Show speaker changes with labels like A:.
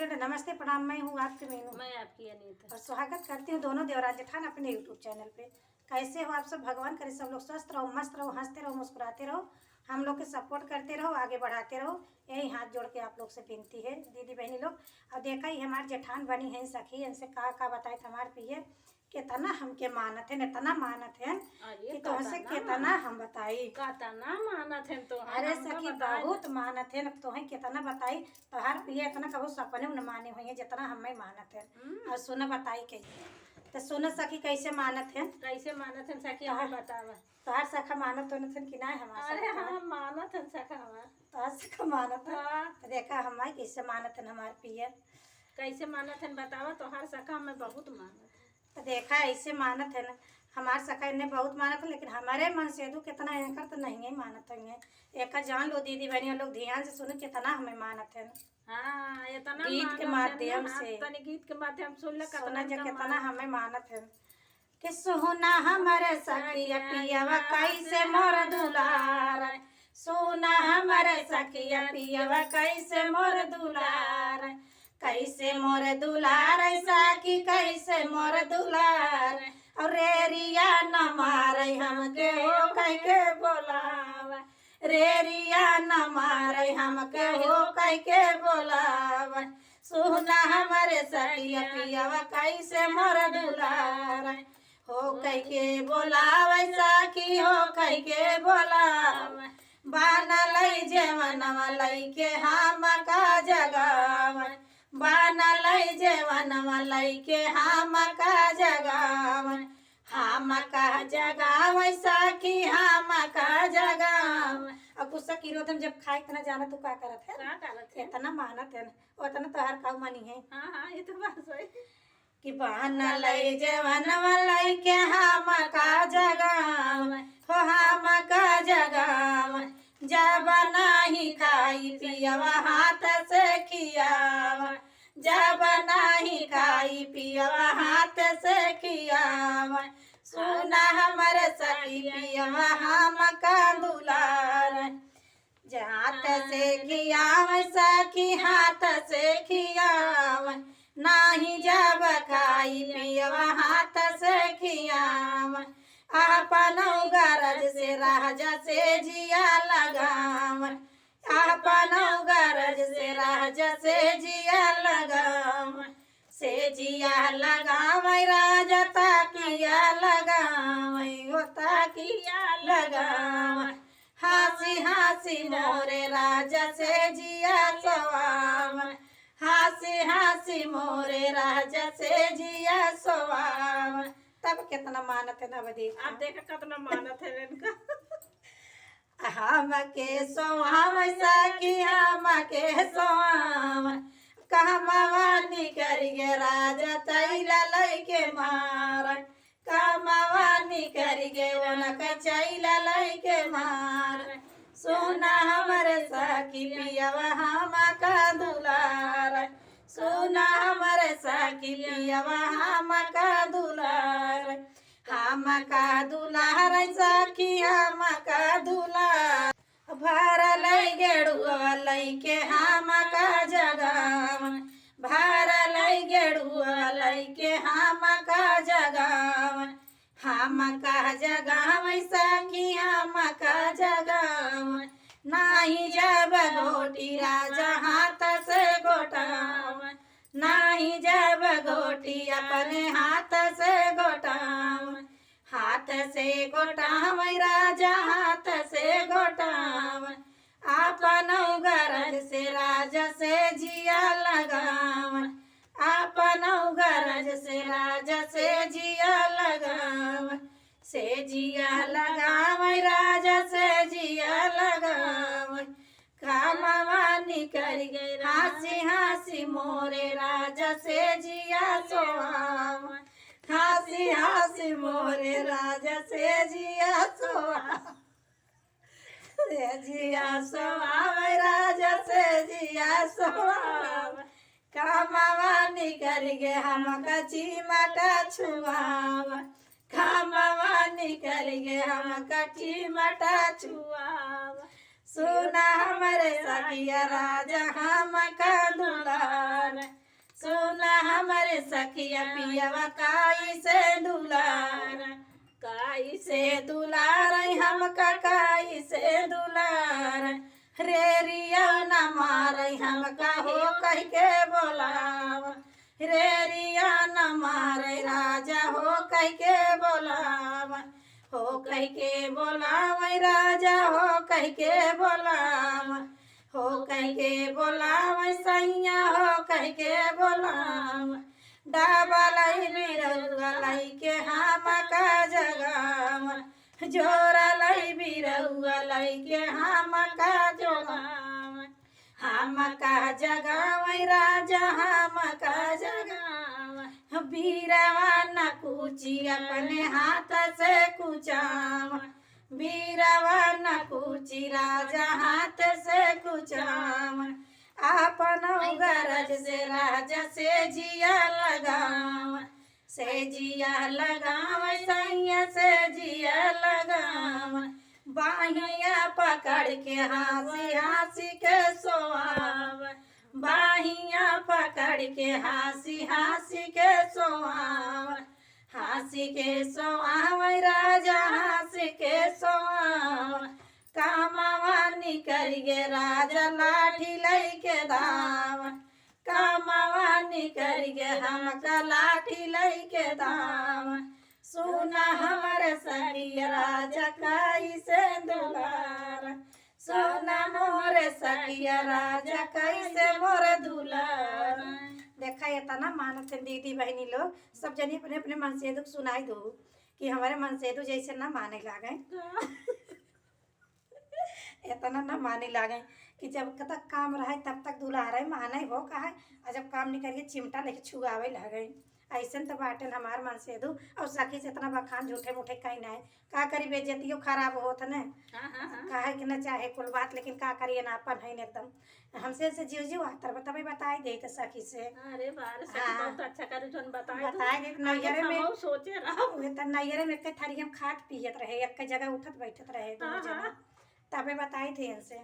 A: Friend नमस्ते प्रणाम। मैं हूँ आपकी मीनू।
B: मैं आपकी अनीता
A: और स्वागत करती हूँ दोनों देवराज जेठान अपने यूट्यूब चैनल पे। कैसे हो आप सब? भगवान करे सब लोग स्वस्थ रहो, मस्त रहो, हंसते रहो, मुस्कुराते रहो, हम लोग के सपोर्ट करते रहो, आगे बढ़ाते रहो। यही हाथ जोड़ के आप लोग से विनती है दीदी बहनी लोग। और देखा ही हमारे जेठान बनी है सखी, इनसे का बताए हमारे पिए कितना हमके मानत है, इतना मानत है कि तो हमसे कितना हम बताई
B: कितना मानत है। तो
A: अरे सखी बहुत मानत है तो है कितना बताई। तो हर पिए इतना कबो सपने न माने हुए जितना हमें मानत है। और सुन बताई कैसे तो सुन सखी कैसे मानत है,
B: कैसे मानत है सखी हमें बतावा।
A: तोहार सखा मानत होने थे कि ना हमारा?
B: अरे हाँ मानत है सखा हमार।
A: तोहार सखा मानत है तो देखा हमारे कैसे मानत है हमारे पिए।
B: कैसे मानत है बतावा। तो हर सखा हमें बहुत मानत है।
A: तो देखा ऐसे मानत है ना हमारे सखा इन्हें बहुत मानत है, लेकिन हमारे मन से दू कितना एकर तो नहीं है मानत है। एक जान लो दीदी बहनी लोग ध्यान से सुनो कितना हमें मानत है।
B: हाँ इतना
A: गीत के माध्यम से
B: गीत के माध्यम सुन
A: सोना जो कितना हमें मानत है कि सोना हमारे सखिया पियावा कैसे मोर दुलार, सोना हमारे सखिया पियावा कैसे मोर दुलार, कैसे मोर दुलार सखी कैसे मोर दुलार। और रेरिया न मारे हमके हो कह के बोलावा, रेरिया न मारे हमके हो कह के बोलावा। सोना हमारे सखिया पियावा कैसे मोर दुलार, हो कह के बोलावे सखी हो कह के बोलावे। बानल जेवनवा लैके हम का जगाव, बानल जेवनवा लैके हम का जगाव, हम का जगाव सखी हम का जगाव। अब गुस्सा की रोतम जब खाए इतना जाना तू का करत है इतना मानत है उतना तो हर काऊ मनी है।
B: हाँ हाँ ये तो बात सही
A: कि बानल जेवनवा लैके हम का जगाव, हो हम का जगाव। जब नहीं खाई पियवा हाथ से खियावा, जब नहीं खाई पियवा हाथ से खियावा। सुना हमारे सखी पियवा हम का दुलार, हाथ से खियाव सखी हाथ से खियाव। नाही जब खाई पियवा हाथ से खियाव, अपन गरज से राजा से जिया लगाव, अपन गरज से राजा से जिया लगाव, से जिया लगाव राजा ताकिया लगाव, ताकिया लगाव। हंसी हंसी मोरे राजा से जिया सोआव, हंसी हंसी मोरे राजा से जिया सोआव। तब कितना मानत है ना बदी।
B: अब देखा कितना मानत है इनका।
A: हम के सोआव सखी हम के सोआव, कहमवानी करिए राजा तैला लैके मार, कहमवानी करिए उनका चैला लैके मार। सोना हमारे सखी पियवा हम का दुलार, सोना हमारे सखी पियवा हम का दुलार, हम का दुलार सखी हम का दुलार। भरल गेड़ुआ लैके हम का जगाव, भरल गेड़ुआ लैके हम का जगाव, हम का जगाव सखी हम का जगाव। नाही जब घोटी राजा हाथ से गोटाव, नाही जब घोटी अपने हाथ से गोटाव, हाथ से गोटाव राजा हाथ से गोटाव। अपन गरज से राजा से जिया लगाव, अपन गरज से राजा से जिया लगाव, से जिया लगाव राजा से जिया लगाव। कामवानी कर गए हंसी हंसी मोरे राजा से जिया सोआव, हंसी हंसी मोरे राजा से जिया सोआव, से जिया सोआव राजा से जिया सोआव। कामवानी कर गे हम कची मटा छुआव, कामवानी कर गे हम कची मटा छुआव। सुना हमारे सखिया राजा हम का दुलार, सखिया पियवा कैसे दुलार कैसे दुलार हमका कैसे दुलार रे रिया न मारे हमका हो कह के बोलाव रे रिया न मारे राजा हो कह के बोलाव हो कह के बोलाव राजा हो कह के बोलाव हो कह के बोलाव सैया हो कह के बोलाव डाबलाई बिरौलाई के हम का जगाव जोरलाई बिरौलाई के हम का जोगाव हम का जगाव राजा हम का जगाव बीरवा न कुची अपने हाथ से कुचाव बीरवा न कुची राजा हाथ से कुचाव आपन गरज से राजा से जिया लगाव से जिया लगाव सैया से जिया लगाव बाहिया पकड़ के हंसी हंसी के सोआव बाहिया पकड़ के हंसी हंसी के सोआव हंसी के सोआव राजा हंसी के सोआव कामवा निकल गे राजा लाठी लई के दाव कामवा निकल गे हमका लाठी लई के दाव सुना हमर सखिया राजा कैसे दुलार सोना मोर सखिया राजा कैसे मोर दुलार। देखा ये तना मानत है दीदी बहनी लोग सब जनी अपने अपने मन से दुख सुनाई दो कि हमारे मन से तो जैसे ना माने लागे इतना ना माने लागे कि जब तक काम रहे तब तक दुलारे माने हो कहा और जब काम नहीं करिए चिमटा लेके छुआवे लगे ऐसे तो बाटन हमार मन से दू और सखी से इतना बखान झूठे मूठे कहीं ना का करी बेइज्जतियों खराब होत न कहे कि न चाहे कुल बात लेकिन का करिए ना अपन है एकदम हमसे से जीव जीव आतर बतावे बताई दे तो सखी से
B: अरे बार सखी बहुत अच्छा करे जोन
A: बताए दे नैयरे में
B: हम सोचे रहो
A: वे त नैयरे में के थारी हम खात पियत रहे एक जगह उठत बैठत रहे दोनों जना तबे बताई थे इनसे।